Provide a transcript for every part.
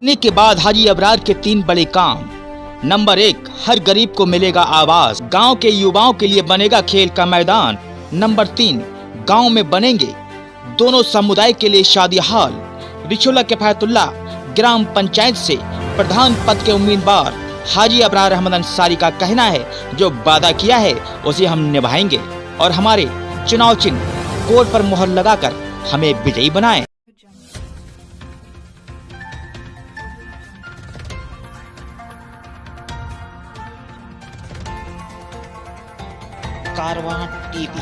के बाद हाजी अबरार के 3 बड़े काम। नंबर 1, हर गरीब को मिलेगा आवास। गांव के युवाओं के लिए बनेगा खेल का मैदान। नंबर 3, गांव में बनेंगे दोनों समुदाय के लिए शादी हॉल। रिछोला किफायतुल्लाह ग्राम पंचायत से प्रधान पद के उम्मीदवार हाजी अबरार अहमद अंसारी का कहना है, जो वादा किया है उसे हम निभाएंगे और हमारे चुनाव चिन्ह कोर पर मुहर लगाकर हमें विजयी बनाएं। कारवां टीवी,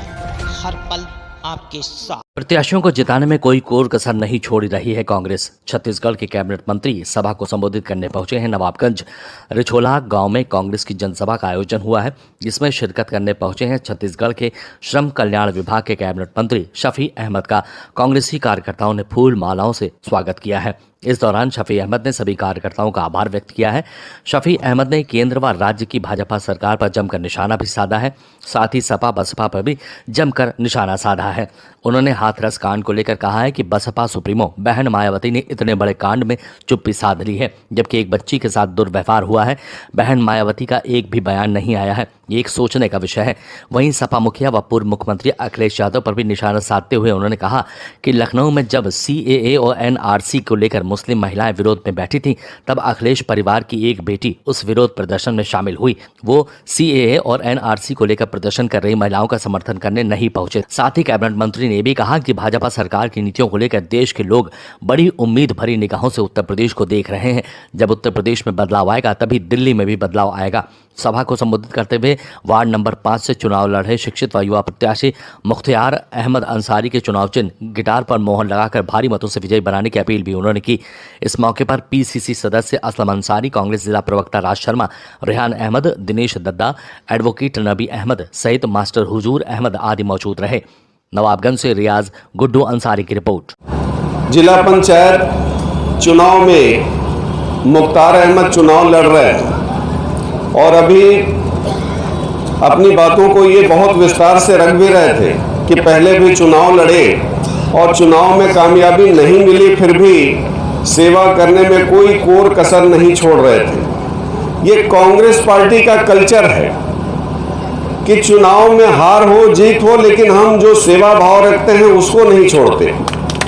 हर पल आपके साथ। प्रत्याशियों को जिताने में कोई कोर कसर नहीं छोड़ रही है कांग्रेस। छत्तीसगढ़ के कैबिनेट मंत्री सभा को संबोधित करने पहुंचे हैं। नवाबगंज रिछोला गांव में कांग्रेस की जनसभा का आयोजन हुआ है, जिसमें शिरकत करने पहुंचे हैं छत्तीसगढ़ के श्रम कल्याण विभाग के कैबिनेट मंत्री शफी अहमद का कांग्रेसी कार्यकर्ताओं ने फूल मालाओं से स्वागत किया है। इस दौरान शफी अहमद ने सभी कार्यकर्ताओं का आभार व्यक्त किया है। शफी अहमद ने केंद्र व राज्य की भाजपा सरकार पर जमकर निशाना भी साधा है, साथ ही सपा बसपा पर भी जमकर निशाना साधा है। उन्होंने हाथरस कांड को लेकर कहा है कि बसपा सुप्रीमो बहन मायावती ने इतने बड़े कांड में चुप्पी साध ली है, जबकि एक बच्ची के साथ दुर्व्यवहार हुआ है। बहन मायावती का एक भी बयान नहीं आया है, ये एक सोचने का विषय है। वहीं सपा मुखिया व पूर्व मुख्यमंत्री अखिलेश यादव पर भी निशाना साधते हुए उन्होंने कहा कि लखनऊ में जब CAA और NRC को लेकर मुस्लिम महिलाएं विरोध में बैठी थीं, तब अखिलेश परिवार की एक बेटी उस विरोध प्रदर्शन में शामिल हुई। वो CAA और NRC को लेकर प्रदर्शन कर रही महिलाओं का समर्थन करने नहीं पहुंचे। साथ ही कैबिनेट मंत्री ने भी कहा कि भाजपा सरकार की नीतियों को लेकर देश के लोग बड़ी उम्मीद भरी निगाहों से उत्तर प्रदेश को देख रहे हैं। जब उत्तर प्रदेश में बदलाव आएगा, तभी दिल्ली में भी बदलाव आएगा। सभा को संबोधित करते हुए वार्ड नंबर 5 से चुनाव लड़ रहे शिक्षित व युवा प्रत्याशी मुख्तियार अहमद अंसारी के चुनाव चिन्ह गिटार पर मोहर लगाकर भारी मतों से विजयी बनाने की अपील भी उन्होंने की। इस मौके पर PCC सदस्य असलम अंसारी, कांग्रेस जिला प्रवक्ता राज शर्मा, रेहान अहमद, दिनेश दद्दा, एडवोकेट नबी अहमद सहित मास्टर हुजूर अहमद आदि मौजूद रहे। नवाबगंज से रियाज गुड्डू अंसारी की रिपोर्ट। जिला पंचायत चुनाव में मुख्तार अहमद चुनाव लड़ रहे हैं और अभी अपनी बातों को ये बहुत विस्तार से रख भी रहे थे कि पहले भी चुनाव लड़े और चुनाव में कामयाबी नहीं मिली, फिर भी सेवा करने में कोई कोर कसर नहीं छोड़ रहे थे। ये कांग्रेस पार्टी का कल्चर है कि चुनाव में हार हो जीत हो, लेकिन हम जो सेवा भाव रखते हैं उसको नहीं छोड़ते।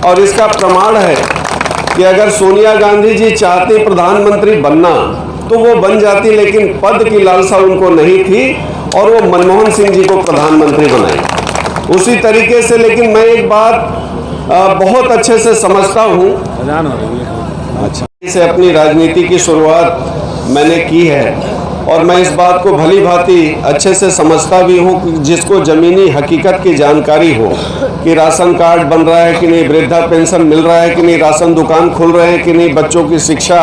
और इसका प्रमाण है कि अगर सोनिया गांधी जी चाहती प्रधानमंत्री बनना तो वो बन जाती, लेकिन पद की लालसा उनको नहीं थी और वो मनमोहन सिंह जी को प्रधानमंत्री बनाई। उसी तरीके से, लेकिन मैं एक बात बहुत अच्छे से समझता हूँ, अच्छा से अपनी राजनीति की शुरुआत मैंने की है और मैं इस बात को भली भांति अच्छे से समझता भी हूँ कि जिसको ज़मीनी हकीकत की जानकारी हो कि राशन कार्ड बन रहा है कि नहीं, वृद्धा पेंशन मिल रहा है कि नहीं, राशन दुकान खुल रहे हैं कि नहीं, बच्चों की शिक्षा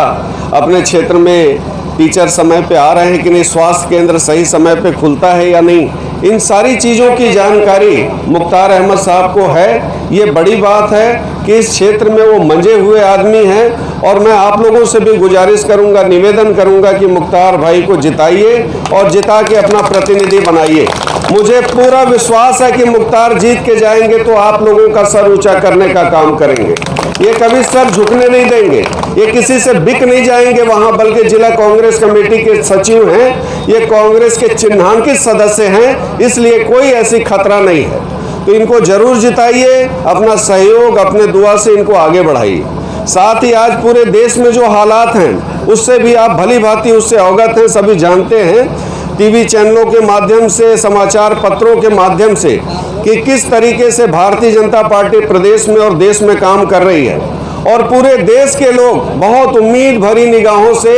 अपने क्षेत्र में टीचर समय पे आ रहे हैं कि नहीं, स्वास्थ्य केंद्र सही समय पे खुलता है या नहीं, इन सारी चीज़ों की जानकारी मुख्तार अहमद साहब को है। ये बड़ी बात है कि इस क्षेत्र में वो मंजे हुए आदमी हैं और मैं आप लोगों से भी गुजारिश करूंगा, निवेदन करूंगा कि मुख्तार भाई को जिताइए और जिता के अपना प्रतिनिधि बनाइए। मुझे पूरा विश्वास है कि मुख्तार जीत के जाएंगे तो आप लोगों का सर ऊंचा करने का काम करेंगे। ये कभी सर झुकने नहीं देंगे, ये किसी से बिक नहीं जाएंगे वहां, बल्कि जिला कांग्रेस कमेटी के सचिव हैं, ये कांग्रेस के चिन्हांकित सदस्य हैं, इसलिए कोई ऐसी खतरा नहीं है। तो इनको जरूर जिताइए, अपना सहयोग, अपने दुआ से इनको आगे बढ़ाइए। साथ ही आज पूरे देश में जो हालात हैं उससे भी आप भली भांति उससे अवगत हैं, सभी जानते हैं टीवी चैनलों के माध्यम से, समाचार पत्रों के माध्यम से कि किस तरीके से भारतीय जनता पार्टी प्रदेश में और देश में काम कर रही है और पूरे देश के लोग बहुत उम्मीद भरी निगाहों से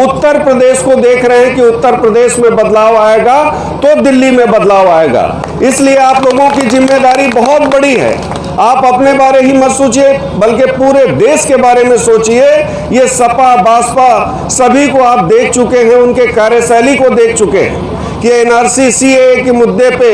उत्तर प्रदेश को देख रहे हैं कि उत्तर प्रदेश में बदलाव आएगा तो दिल्ली में बदलाव आएगा। इसलिए आप लोगों की जिम्मेदारी बहुत बड़ी है। आप अपने बारे ही मत सोचिए, बल्कि पूरे देश के बारे में सोचिए। ये सपा बासपा सभी को आप देख चुके हैं, उनके कार्यशैली को देख चुके हैं कि NRC CAA के मुद्दे पे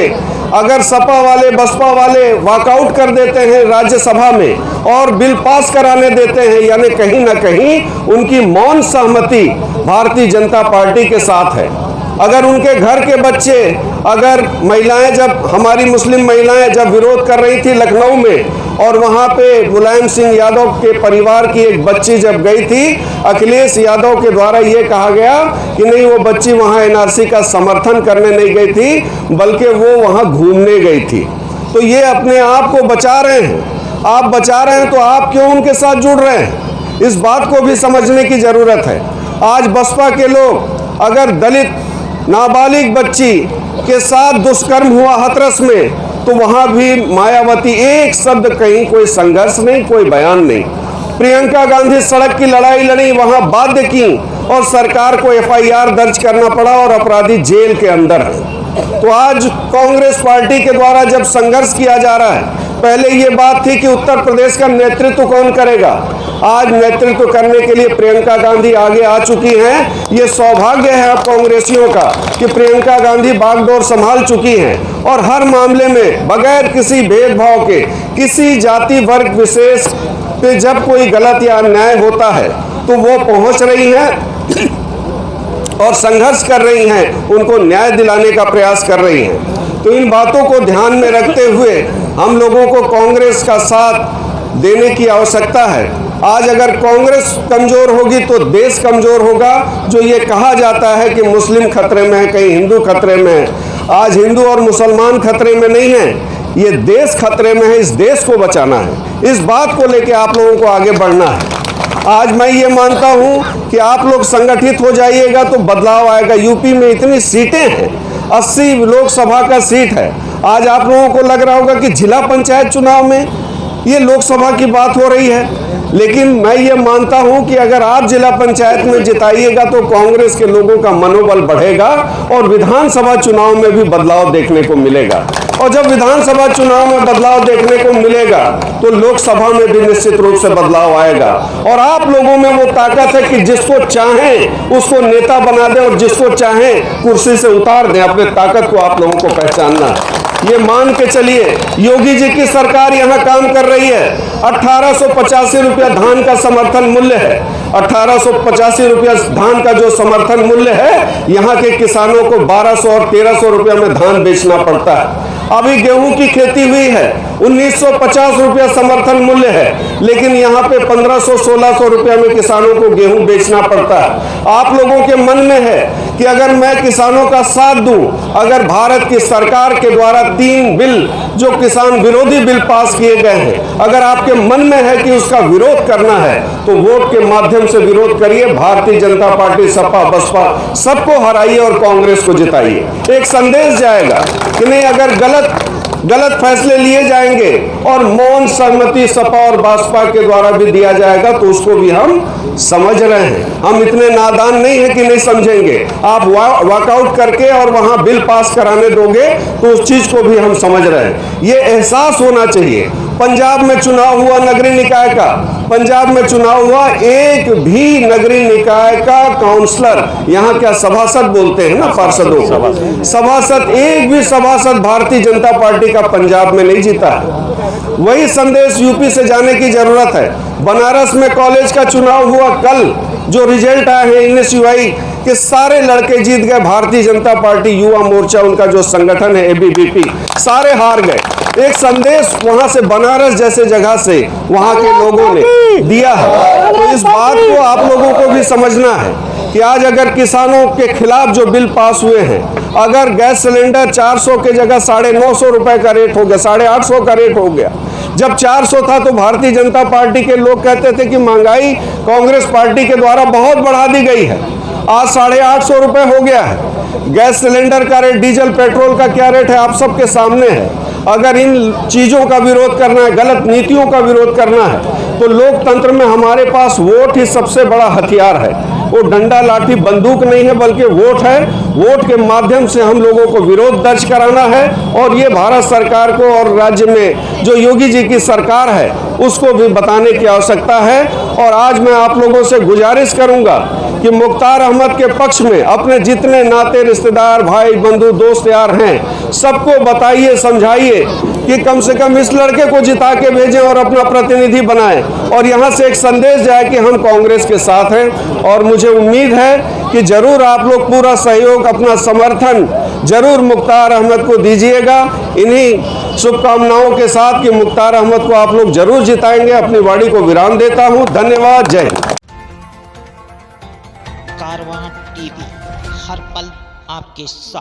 अगर सपा वाले बसपा वाले वॉकआउट कर देते हैं राज्यसभा में और बिल पास कराने देते हैं, यानी कहीं ना कहीं उनकी मौन सहमति भारतीय जनता पार्टी के साथ है। अगर उनके घर के बच्चे, अगर महिलाएं, जब हमारी मुस्लिम महिलाएं जब विरोध कर रही थी लखनऊ में और वहाँ पे मुलायम सिंह यादव के परिवार की एक बच्ची जब गई थी, अखिलेश यादव के द्वारा ये कहा गया कि नहीं, वो बच्ची वहाँ एनआरसी का समर्थन करने नहीं गई थी, बल्कि वो वहाँ घूमने गई थी। तो ये अपने आप को बचा रहे हैं। आप बचा रहे हैं तो आप क्यों उनके साथ जुड़ रहे हैं? इस बात को भी समझने की ज़रूरत है। आज बसपा के लोग अगर दलित नाबालिग बच्ची के साथ दुष्कर्म हुआ हाथरस में, तो वहाँ भी मायावती एक शब्द कहीं, कोई संघर्ष नहीं, कोई बयान नहीं। प्रियंका गांधी सड़क की लड़ाई लड़ी, वहाँ बाध्य की और सरकार को एफआईआर दर्ज करना पड़ा और अपराधी जेल के अंदर है। तो आज कांग्रेस पार्टी के द्वारा जब संघर्ष किया जा रहा है, पहले ये बात थी कि उत्तर प्रदेश का नेतृत्व कौन करेगा। आज नेतृत्व करने के लिए प्रियंका गांधी आगे आ चुकी हैं। ये सौभाग्य है अब कांग्रेसियों का कि प्रियंका गांधी बागडोर संभाल चुकी हैं और हर मामले में बगैर किसी भेदभाव के, किसी जाति वर्ग विशेष पे जब कोई गलत या अन्याय होता है तो वो पहुंच रही हैं और संघर्ष कर रही हैं, उनको न्याय दिलाने का प्रयास कर रही हैं। तो इन बातों को ध्यान में रखते हुए हम लोगों को कांग्रेस का साथ देने की आवश्यकता है। आज अगर कांग्रेस कमजोर होगी तो देश कमजोर होगा। जो ये कहा जाता है कि मुस्लिम खतरे में है, कहीं हिंदू खतरे में है, आज हिंदू और मुसलमान खतरे में नहीं है, ये देश खतरे में है। इस देश को बचाना है, इस बात को लेकर आप लोगों को आगे बढ़ना है। आज मैं ये मानता हूँ कि आप लोग संगठित हो जाइएगा तो बदलाव आएगा। यूपी में इतनी सीटें हैं, 80 लोकसभा का सीट है। आज आप लोगों को लग रहा होगा कि जिला पंचायत चुनाव में ये लोकसभा की बात हो रही है, लेकिन मैं ये मानता हूं कि अगर आप जिला पंचायत में जिताइएगा तो कांग्रेस के लोगों का मनोबल बढ़ेगा और विधानसभा चुनाव में भी बदलाव देखने को मिलेगा। और जब विधानसभा चुनाव में बदलाव देखने को मिलेगा तो लोकसभा में भी निश्चित रूप से बदलाव आएगा। और आप लोगों में वो ताकत है कि जिसको चाहें उसको नेता बना दें और जिसको चाहें कुर्सी से उतार दें। अपने ताकत को आप लोगों को पहचानना है। ये मान के चलिए, योगी जी की सरकार यहाँ काम कर रही है। 1885 रुपया धान का समर्थन मूल्य है। 1885 रुपया धान का जो समर्थन मूल्य है, यहाँ के किसानों को 1200 और 1300 रुपया में धान बेचना पड़ता है। अभी गेहूं की खेती हुई है, 1950 रुपया समर्थन मूल्य है, लेकिन यहाँ पे 1500-1600 रुपया में किसानों को गेहूं बेचना पड़ता है। आप लोगों के मन में है कि अगर मैं किसानों का साथ दूं, अगर भारत की सरकार के द्वारा 3 बिल जो किसान विरोधी बिल पास किए गए हैं, अगर आपके मन में है कि उसका विरोध करना है तो वोट के माध्यम से विरोध करिए। भारतीय जनता पार्टी, सपा, बसपा सबको हराइए और कांग्रेस को जिताइए। एक संदेश जाएगा कि नहीं, अगर गलत फैसले लिए जाएंगे और मौन सहमति सपा और बसपा के द्वारा भी दिया जाएगा तो उसको भी हम समझ रहे हैं। हम इतने नादान नहीं है कि नहीं समझेंगे। आप वॉकआउट करके और वहां बिल पास कराने दोगे तो उस चीज को भी हम समझ रहे हैं। ये एहसास होना चाहिए। पंजाब में चुनाव हुआ नगरीय निकाय का, पंजाब में चुनाव हुआ, एक भी नगरीय निकाय का काउंसलर, यहाँ क्या सभासद बोलते हैं ना, पार्षदों को, सभासद, एक भी सभासद भारतीय जनता पार्टी का पंजाब में नहीं जीता है। वही संदेश यूपी से जाने की जरूरत है। बनारस में कॉलेज का चुनाव हुआ कल, जो रिजल्ट आए हैं NSUI के सारे लड़के जीत गए। भारतीय जनता पार्टी युवा मोर्चा, उनका जो संगठन है ABVP, सारे हार गए। एक संदेश वहां से, बनारस जैसे जगह से वहां के लोगों ने दिया है। तो इस बात को आप लोगों को भी समझना है कि आज अगर किसानों के खिलाफ जो बिल पास हुए हैं, अगर गैस सिलेंडर 400 के जगह 950 रुपए का रेट हो गया, 850 का रेट हो गया। जब 400 था तो भारतीय जनता पार्टी के लोग कहते थे कि महंगाई कांग्रेस पार्टी के द्वारा बहुत बढ़ा दी गई है। आज 850 रुपए हो गया है। गैस सिलेंडर का रेट, डीजल पेट्रोल का क्या रेट है आप सबके सामने है। अगर इन चीजों का विरोध करना है, गलत नीतियों का विरोध करना है, तो लोकतंत्र में हमारे पास वोट ही सबसे बड़ा हथियार है। वो डंडा लाठी बंदूक नहीं है, बल्कि वोट है। वोट के माध्यम से हम लोगों को विरोध दर्ज कराना है और ये भारत सरकार को और राज्य में जो योगी जी की सरकार है उसको भी बताने की आवश्यकता है। और आज मैं आप लोगों से गुजारिश करूंगा कि मुख्तार अहमद के पक्ष में अपने जितने नाते रिश्तेदार, भाई बंधु, दोस्त यार हैं, सबको बताइए, समझाइए कि कम से कम इस लड़के को जिता के भेजें और अपना प्रतिनिधि बनाएं और यहां से एक संदेश जाए कि हम कांग्रेस के साथ हैं। और मुझे उम्मीद है कि जरूर आप लोग पूरा सहयोग, अपना समर्थन जरूर मुख्तार अहमद को दीजिएगा। इन्हीं शुभकामनाओं के साथ कि मुख्तार अहमद को आप लोग जरूर जिताएंगे, अपनी वाणी को विराम देता हूं। धन्यवाद। जय हिंद। कारवां टीवी, हर पल आपके साथ।